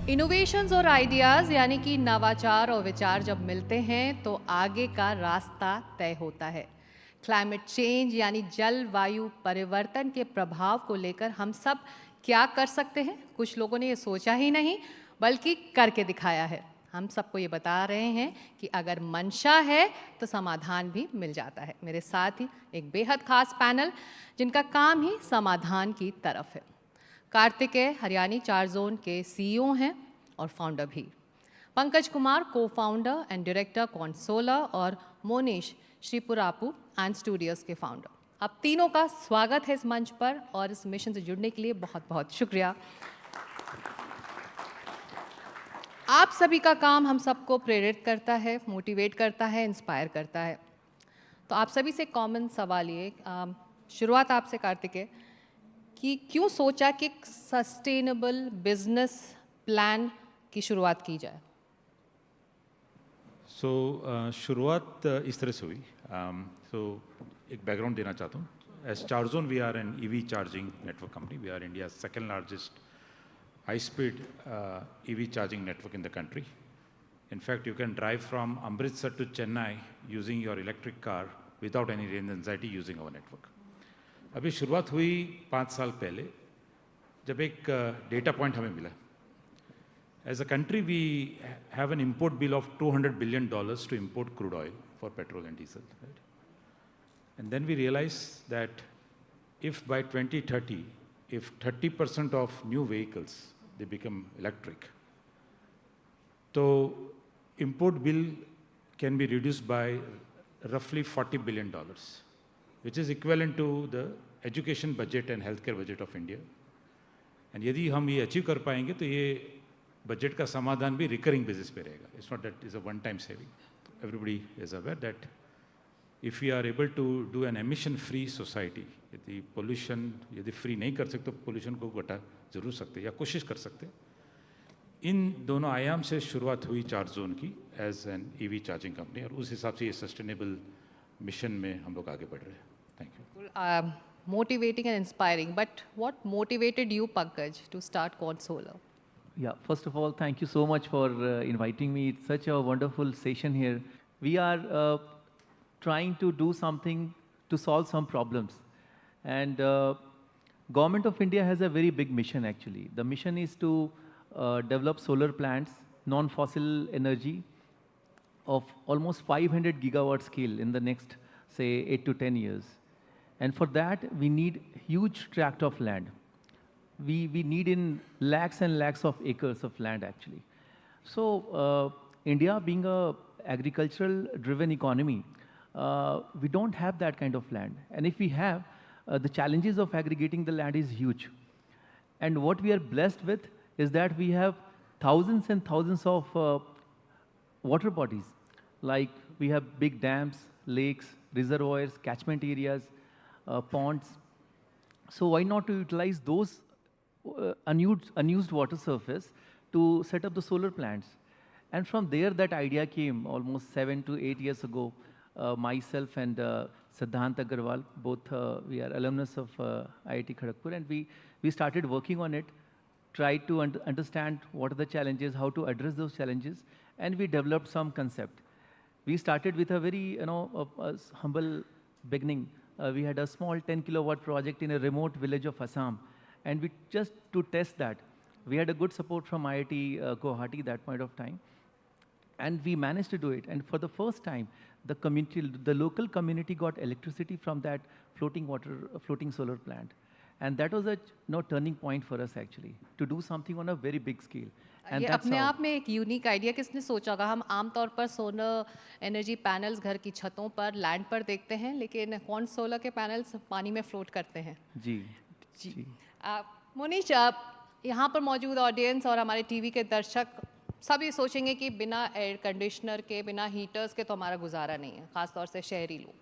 Innovations और ideas यानी कि नवाचार और विचार जब मिलते हैं तो आगे का रास्ता तय होता है। क्लाइमेट चेंज यानी जलवायु परिवर्तन के प्रभाव को लेकर हम सब क्या कर सकते हैं? कुछ लोगों ने ये सोचा ही नहीं बल्कि करके दिखाया है। हम सबको ये बता रहे हैं कि अगर मंशा है तो समाधान भी मिल जाता है। मेरे साथ ही एक बेहद खास पैनल जिनका काम ही समाधान की तरफ है। कार्तिकेय हरियाणी 4 जोन के सीईओ हैं और फाउंडर भी। पंकज कुमार को फाउंडर एंड डायरेक्टर कॉन्सोला और मोनीश श्रीपुरापू एंड स्टूडियोज के फाउंडर। आप तीनों का स्वागत है इस मंच पर और इस मिशन से जुड़ने के लिए बहुत बहुत शुक्रिया। आप सभी का काम हम सबको प्रेरित करता है, मोटिवेट करता है, इंस्पायर करता है। तो आप सभी से कॉमन सवाल ये, शुरुआत आपसे कार्तिकेय, कि क्यों सोचा कि सस्टेनेबल बिजनेस प्लान की शुरुआत की जाए? शुरुआत इस तरह से हुई। एक बैकग्राउंड देना चाहता हूँ। As ChargeZone we are an EV charging network company. We are India second largest high speed EV charging network in the country. In fact, you can drive from Amritsar to Chennai using your electric car without any range anxiety using our network. अभी शुरुआत हुई 5 साल पहले जब एक data point हमें मिला. As a country, we have an import bill of $200 billion to import crude oil for petrol and diesel. Right? And then we realized that if by 2030, if 30% of new vehicles, they become electric, so import bill can be reduced by roughly $40 billion, which is equivalent to the education budget and healthcare budget of India. And यदि हम ये achieve कर पाएंगे तो ये budget का समाधान भी रिकरिंग बेसिस पे रहेगा. It's not that is a one time saving. Everybody is aware that if we are able to do an emission free society, यदि पोल्यूशन यदि फ्री नहीं कर सकते तो पोल्यूशन को घटा जरूर सकते या कोशिश कर सकते. इन दोनों आयाम से शुरुआत हुई 4 जोन की as an EV charging company, और उस हिसाब से ये सस्टेनेबल मिशन में हम लोग आगे बढ़ रहे हैं. Thank you. Motivating and inspiring, but what motivated you, Pankaj, to start Consola? Yeah, first of all, thank you so much for inviting me. It's such a wonderful session here. We are trying to do something to solve some problems. And Government of India has a very big mission actually. The mission is to develop solar plants, non-fossil energy of almost 500 gigawatt scale in the next, say, 8 to 10 years. And for that, we need huge tract of land. We need in lakhs and lakhs of acres of land actually. So India being a agricultural driven economy, we don't have that kind of land. And if we have, the challenges of aggregating the land is huge. And what we are blessed with is that we have thousands and thousands of water bodies. Like we have big dams, lakes, reservoirs, catchment areas, ponds. So why not to utilize those unused water surface to set up the solar plants? And from there, that idea came almost 7 to 8 years ago. Myself and Siddhant Agarwal, both we are alumnus of IIT Kharagpur, and we started working on it, tried to understand what are the challenges, how to address those challenges, and we developed some concept. We started with a very humble beginning. We had a small 10 kilowatt project in a remote village of Assam. And we just to test that, we had a good support from IIT Guwahati that point of time. And we managed to do it. And for the first time, the community, the local community got electricity from that floating solar plant. And that was a turning point for us actually, to do something on a very big scale. ये अपने आप में एक unique idea किसने सोचा होगा? हम आमतौर पर सोलर एनर्जी पैनल्स घर की छतों पर, लैंड पर देखते हैं, लेकिन कौन सोलर के पैनल्स पानी में फ्लोट करते हैं. जी जी. मोनीश, यहाँ पर मौजूद ऑडियंस और हमारे टीवी के दर्शक सब ये सोचेंगे कि बिना एयर कंडीशनर के, बिना हीटर्स के तो हमारा गुजारा नहीं है, ख़ासतौर से शहरी लोग.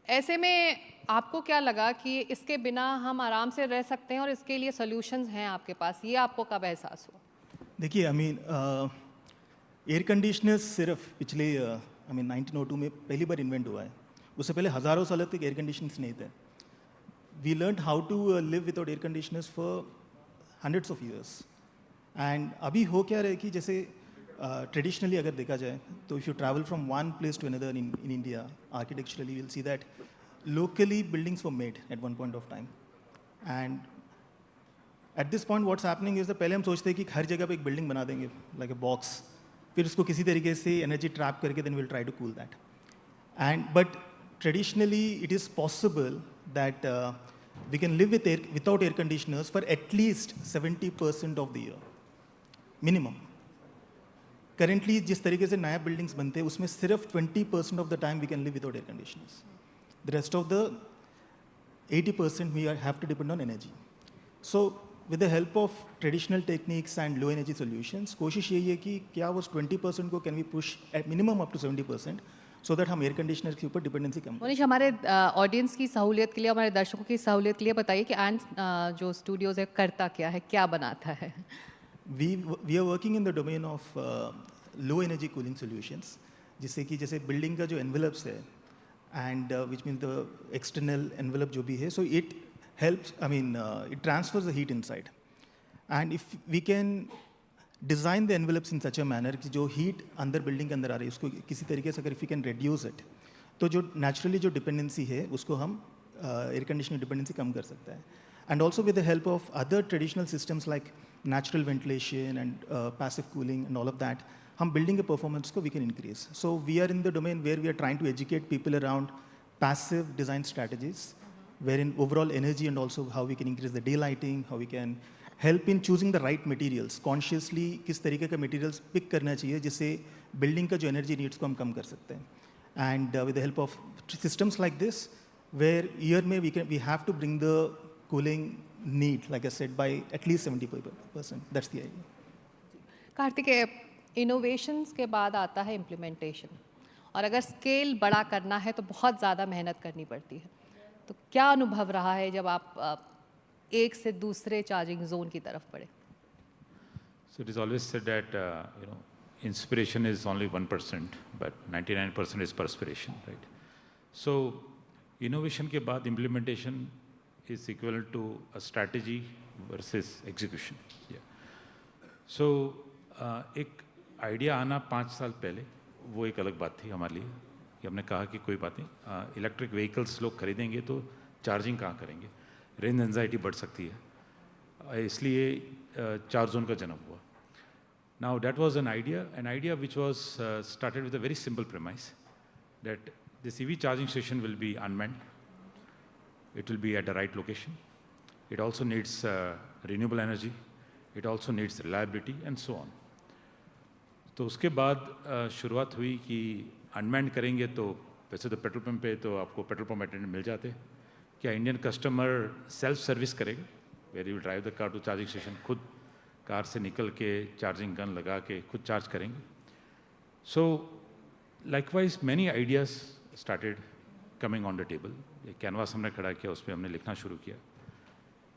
ऐसे में आपको क्या लगा कि इसके बिना हम आराम से रह सकते हैं और इसके लिए सॉल्यूशंस हैं आपके पास? ये आपको कब एहसास हुआ? देखिए, एयर कंडीशनर सिर्फ पिछले 1902 में पहली बार इन्वेंट हुआ है. उससे पहले हज़ारों साल तक एयर कंडीशनर्स नहीं थे. We learn how to live without air conditioners for hundreds of years. And अभी हो क्या रहा है कि जैसे ट्रेडिशनली अगर देखा जाए तो if you travel from one place to another in India architecturally will see that locally buildings were made at one point of time and at this point what's happening is that पहले हम सोचते हैं कि हर जगह पे एक building बना देंगे लाइक ए बॉक्स, फिर उसको किसी तरीके से एनर्जी ट्रैप करके then will try to cool that and but traditionally it is possible that we can live without air conditioners for at least 70% of the year minimum. Currently जिस तरीके से नया बिल्डिंग्स बनते हैं उसमें सिर्फ 20% of the time we can live without air conditioners. The rest of the 80% we have to depend on energy. So with the help of traditional techniques and low energy solutions, कोशिश यही है कि क्या उस 20% को can we push at minimum up to 70% so that हम air conditioner के ऊपर डिपेंडेंसी कम करें. मोनिश, हमारे ऑडियंस की सहूलियत के लिए, हमारे दर्शकों की सहूलियत के लिए बताइए कि एंड जो स्टूडियोज है करता क्या है, क्या बनाता है? We are working in the domain of low energy cooling solutions, जिससे कि जैसे बिल्डिंग का जो envelopes है and which means the external envelope जो भी है, so it helps, it transfers the heat inside. And if we can design the envelopes in such a manner कि जो heat अंदर बिल्डिंग के अंदर आ रही है उसको किसी तरीके से अगर if we can reduce it, तो जो naturally जो dependency है उसको हम air conditioning dependency कम कर सकता है. And also with the help of other traditional systems like natural ventilation and passive cooling and all of that, हम बिल्डिंग के परफॉर्मेंस को we can increase. So we are in the domain where we are trying to educate people around passive design strategies where in overall energy and also how we can increase the day lighting, how we can help in choosing the right materials, consciously किस तरीके का materials pick करना चाहिए जिससे building का जो energy needs को हम कम कर सकते हैं. And with the help of systems like this where air में we have to bring the cooling need like I said by at least 70%. That's the idea. Kartikeya, innovations के बाद आता है इम्प्लीमेंटेशन, और अगर स्केल बड़ा करना है तो बहुत ज़्यादा मेहनत करनी पड़ती है. तो क्या अनुभव रहा है जब आप एक से दूसरे चार्जिंग जोन की तरफ बढ़े? So it is always said that inspiration is only 1%, but 99% is perspiration, right? So innovation के बाद implementation is equivalent to a strategy versus execution. Yeah. So एक आइडिया आना 5 साल पहले वो एक अलग बात थी हमारे लिए कि हमने कहा कि कोई बात नहीं, इलेक्ट्रिक व्हीकल्स लोग खरीदेंगे तो चार्जिंग कहाँ करेंगे, रेंज एंजाइटी बढ़ सकती है, इसलिए चार जोन का जन्म हुआ. Now that was an idea which was started with a very simple premise that this EV charging station will be unmanned, it will be at the right location, it also needs renewable energy, it also needs reliability and so on. तो उसके बाद शुरुआत हुई कि unmanned करेंगे तो वैसे तो पेट्रोल पंप पे तो आपको पेट्रोल पंप अटेंडेंट मिल जाते, क्या इंडियन कस्टमर सेल्फ सर्विस करेगा, where you drive the car to charging station, खुद कार से निकल के चार्जिंग गन लगा के खुद चार्ज करेंगे. सो likewise many ideas started coming on the table. ये कैनवास हमने खड़ा किया, उस पर हमने लिखना शुरू किया.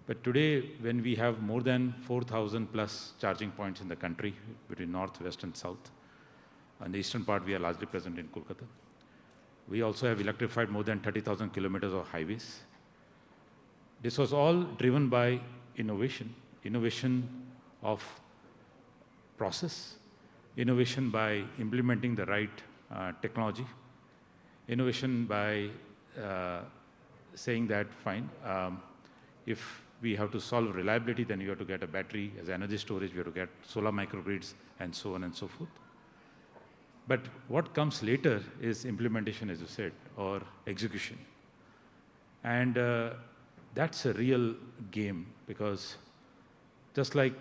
But today, when we have more than 4,000 plus charging points in the country between north, west, and south, on the eastern part, we are largely present in Kolkata. We also have electrified more than 30,000 kilometers of highways. This was all driven by innovation of process, innovation by implementing the right technology, innovation by saying that, fine, if we have to solve reliability, then you have to get a battery as energy storage, we have to get solar microgrids, and so on and so forth. But what comes later is implementation, as you said, or execution. And that's a real game, because just like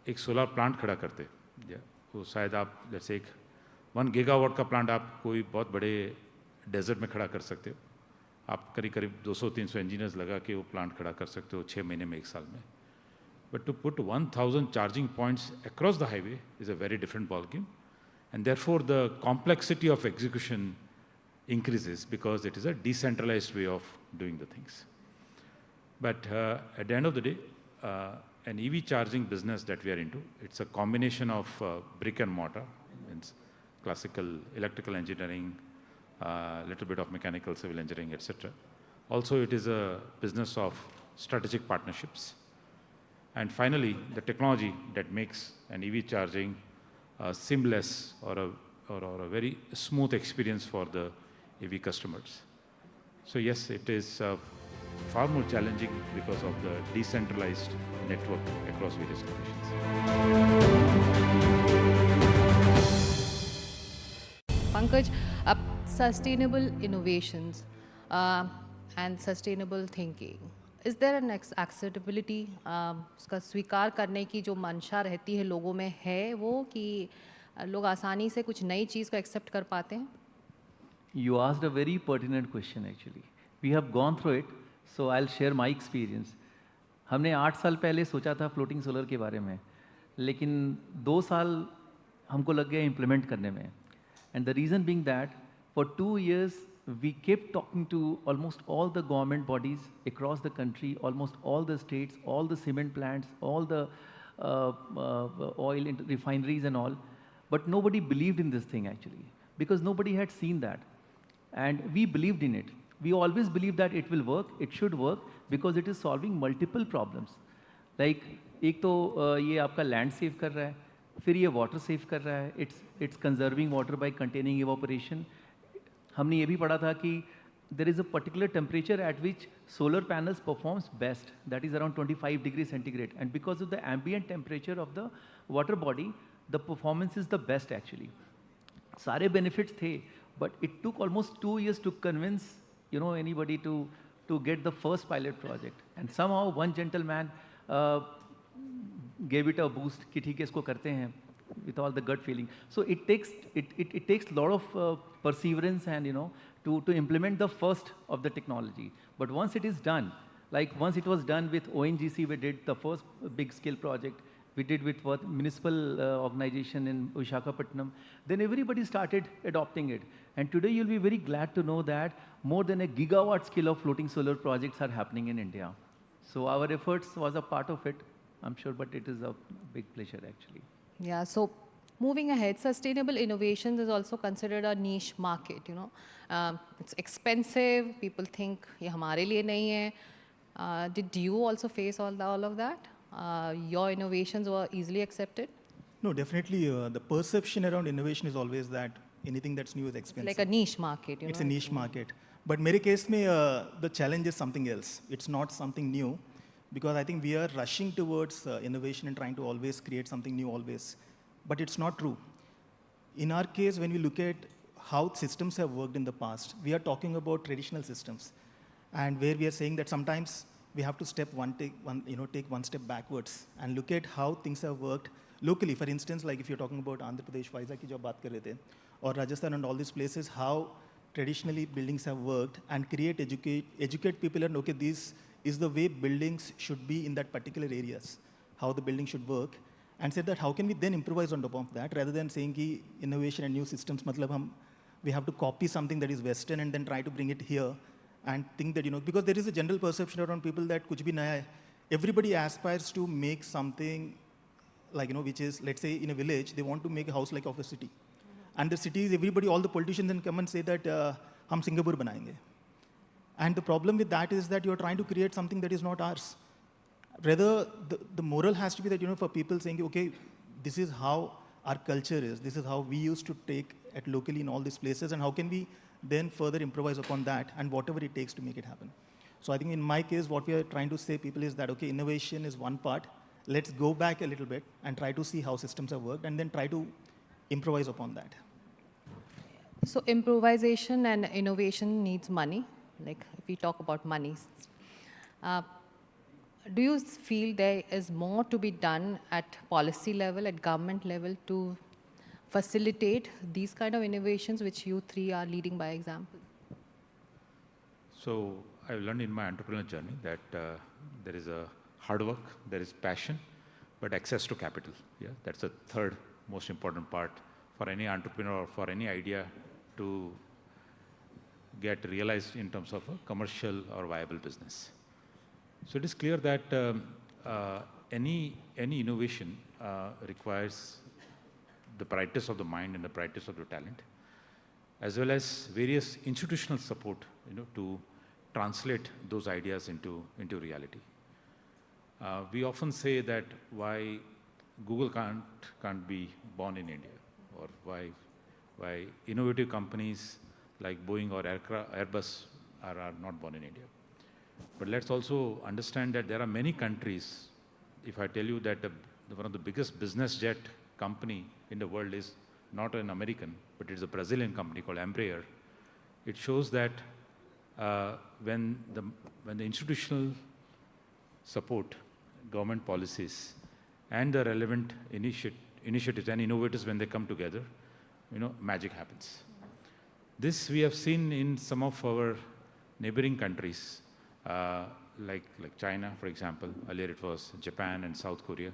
एक solar plant खड़ा करते, वो शायद आप जैसे एक 1 gigawatt का plant आप कोई बहुत बड़े desert में खड़ा कर सकते हो, आप करीब करीब 200-300 इंजीनियर्स लगा के वो प्लांट खड़ा कर सकते हो 6 महीने में, 1 साल में. But to put 1000 charging points across the highway is a very different ball game, and therefore the complexity of execution increases because it is a decentralized way of doing the things. But at the end of the day, an EV charging business that we are into, it's a combination of brick and mortar, means classical electrical engineering, little bit of mechanical civil engineering, etc. Also, it is a business of strategic partnerships. And finally, the technology that makes an EV charging seamless or a very smooth experience for the EV customers. So yes, it is far more challenging because of the decentralized network across various locations. Pankaj, sustainable innovations and sustainable thinking. Is there an acceptability? उसका स्वीकार करने की जो मंशा रहती है लोगों में है वो कि लोग आसानी से कुछ नई चीज़ को एक्सेप्ट कर पाते हैं? You asked a very pertinent question actually. We have gone through it, so I'll share my experience. हमने 8 साल पहले सोचा था फ्लोटिंग सोलर के बारे में, लेकिन 2 साल हमको लग गया इम्प्लीमेंट करने में. And the reason being that for 2 years we kept talking to almost all the government bodies across the country, almost all the states, all the cement plants, all the oil refineries and all, but nobody believed in this thing actually because nobody had seen that. And we believed in it. We always believed that it will work, it should work because it is solving multiple problems. Like एक तो ये आपका land save कर रहा है, फिर ये water save कर रहा है, it's conserving water bye containing evaporation. हमने ये भी पढ़ा था कि there is a particular temperature at which solar panels performs best, that is around 25 degrees centigrade, and because of the ambient temperature of the water body, the performance is the best actually. सारे benefits थे, but it took almost 2 years to convince anybody to get the first pilot project, and somehow one gentleman gave it a boost कि ठीक है इसको करते हैं with all the gut feeling. So it takes a lot of perseverance and to implement the first of the technology. But once it is done, like once it was done with ONGC, we did the first big scale project. We did with what municipal organization in Visakhapatnam. Then everybody started adopting it. And today you'll be very glad to know that more than a gigawatt scale of floating solar projects are happening in India. So our efforts was a part of it, I'm sure, but it is a big pleasure actually. Yeah, so moving ahead, sustainable innovations is also considered a niche market, it's expensive, people think ये हमारे लिए नहीं है. Did you also face all of that? Your innovations were easily accepted? No, definitely the perception around innovation is always that anything that's new is expensive. Like a niche market, It's a niche market. But मेरे case में the challenge is something else. It's not something new. Because I think we are rushing towards innovation and trying to always create something new always. But it's not true. In our case, when we look at how systems have worked in the past, we are talking about traditional systems. And where we are saying that sometimes we have to take one step backwards and look at how things have worked locally. For instance, like if you're talking about Andhra Pradesh, Vizag ki jo baat kar rahe the, or Rajasthan and all these places, how traditionally buildings have worked and educate people and okay, these is the way buildings should be in that particular areas, how the building should work, and said that how can we then improvise on top of that rather than saying ki innovation and new systems, we have to copy something that is Western and then try to bring it here and think that, because there is a general perception around people that kuch bhi naya hai. Everybody aspires to make something like, which is, let's say in a village, they want to make a house like of a city. And the cities, everybody, all the politicians then come and say that, hum Singapore banayenge. And the problem with that is that you're trying to create something that is not ours. Rather, the moral has to be that, for people saying, okay, this is how our culture is, this is how we used to take it locally in all these places, and how can we then further improvise upon that and whatever it takes to make it happen. So I think in my case, what we are trying to say people is that, okay, innovation is one part. Let's go back a little bit and try to see how systems have worked and then try to improvise upon that. So improvisation and innovation needs money. Like if we talk about money, do you feel there is more to be done at policy level, at government level to facilitate these kind of innovations which you three are leading by example? So I've learned in my entrepreneurial journey that there is a hard work, there is passion, but access to capital. Yeah, that's the third most important part for any entrepreneur or for any idea to get realized in terms of a commercial or viable business. So it is clear that any innovation requires the brightness of the mind and the brightness of the talent, as well as various institutional support, to translate those ideas into reality. We often say that why Google can't be born in India, or why innovative companies like Boeing or Airbus are not born in India. But let's also understand that there are many countries. If I tell you that one of the biggest business jet company in the world is not an American, but it's a Brazilian company called Embraer, it shows that when the institutional support, government policies, and the relevant initiatives and innovators, when they come together, magic happens. This we have seen in some of our neighboring countries, like China, for example. Earlier it was Japan and South Korea.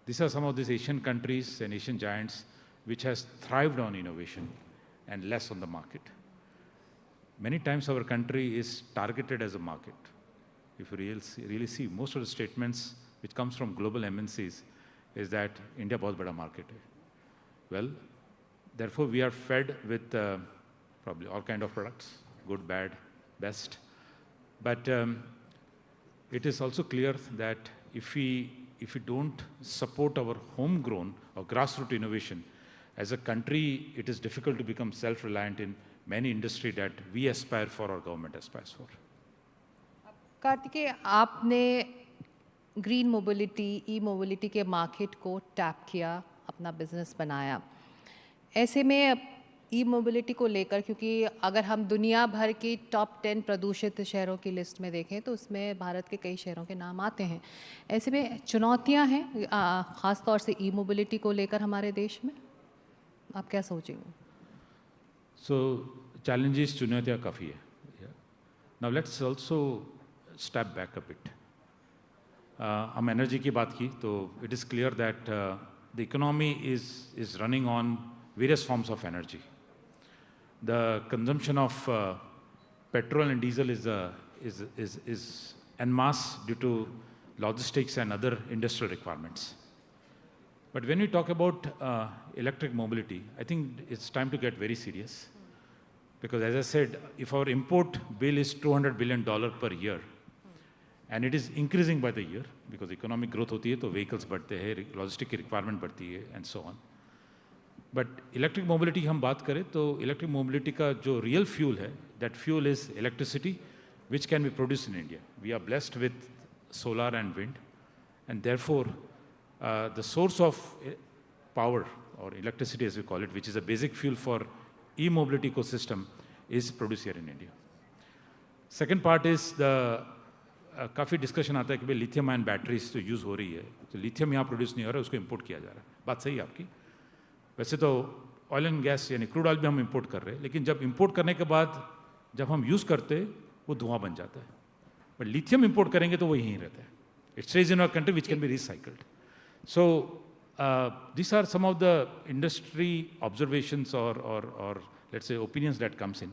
These are some of these Asian countries and Asian giants which has thrived on innovation and less on the market. Many times our country is targeted as a market. If you really see, most of the statements which comes from global MNCs is that India बहुत बड़ा market है. Well, therefore we are fed with probably all kind of products, good, bad, best. But it is also clear that if we don't support our homegrown or grassroots innovation, as a country, it is difficult to become self-reliant in many industry that we aspire for or government aspires for. Kartikeya, आपने green mobility, ई mobility के market को tap किया, अपना business बनाया. ऐसे में ई mobility को लेकर, क्योंकि अगर हम दुनिया भर की टॉप 10 प्रदूषित शहरों की लिस्ट में देखें तो उसमें भारत के कई शहरों के नाम आते हैं. ऐसे में चुनौतियां हैं, ख़ास तौर से ई मोबिलिटी को लेकर हमारे देश में. आप क्या सोचेंगे? So challenges, चुनौतियाँ काफ़ी है. Now let's also step back a bit. हम एनर्जी की बात की तो it is clear that the economy is running on various forms of energy. The consumption of petrol and diesel is en masse due to logistics and other industrial requirements. But when we talk about electric mobility, I think it's time to get very serious. Because as I said, if our import bill is $200 billion per year, and it is increasing by the year, because economic growth होती है तो vehicles बढ़ते हैं, logistic की requirement बढ़ती है, and so on. But electric mobility हम बात करें तो electric mobility का जो real fuel है, that fuel is electricity, which can be produced in India. We are blessed with solar and wind, and therefore the source of power, or electricity as we call it, which is a basic fuel for e-mobility ecosystem, is produced here in India. Second part is the काफ़ी discussion आता है कि भाई lithium ion batteries तो use हो रही है, तो लिथियम यहाँ प्रोड्यूस नहीं हो रहा है, उसको इंपोर्ट किया जा रहा है. बात सही है आपकी. वैसे तो ऑयल एंड गैस यानी क्रूड ऑयल भी हम इंपोर्ट कर रहे हैं, लेकिन जब इंपोर्ट करने के बाद जब हम यूज़ करते हैं वो धुआं बन जाता है. बट लिथियम इंपोर्ट करेंगे तो वो यहीं रहता है. It stays in our country which can be recycled. So these are some of the industry observations or let's say opinions that comes in.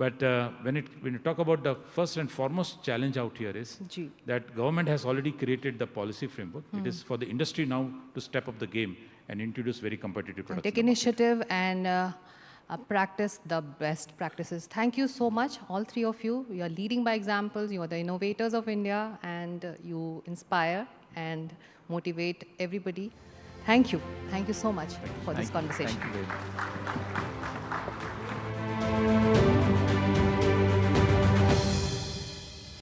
But when you talk about the first and foremost challenge out here is that government has already created the policy framework. It is for the industry now to step up the game and introduce very competitive products. Take initiative and practice the best practices. Thank you so much, all three of you. You are leading by examples. You are the innovators of India, and you inspire and motivate everybody. Thank you. Thank you so much for this conversation. Thank you very much.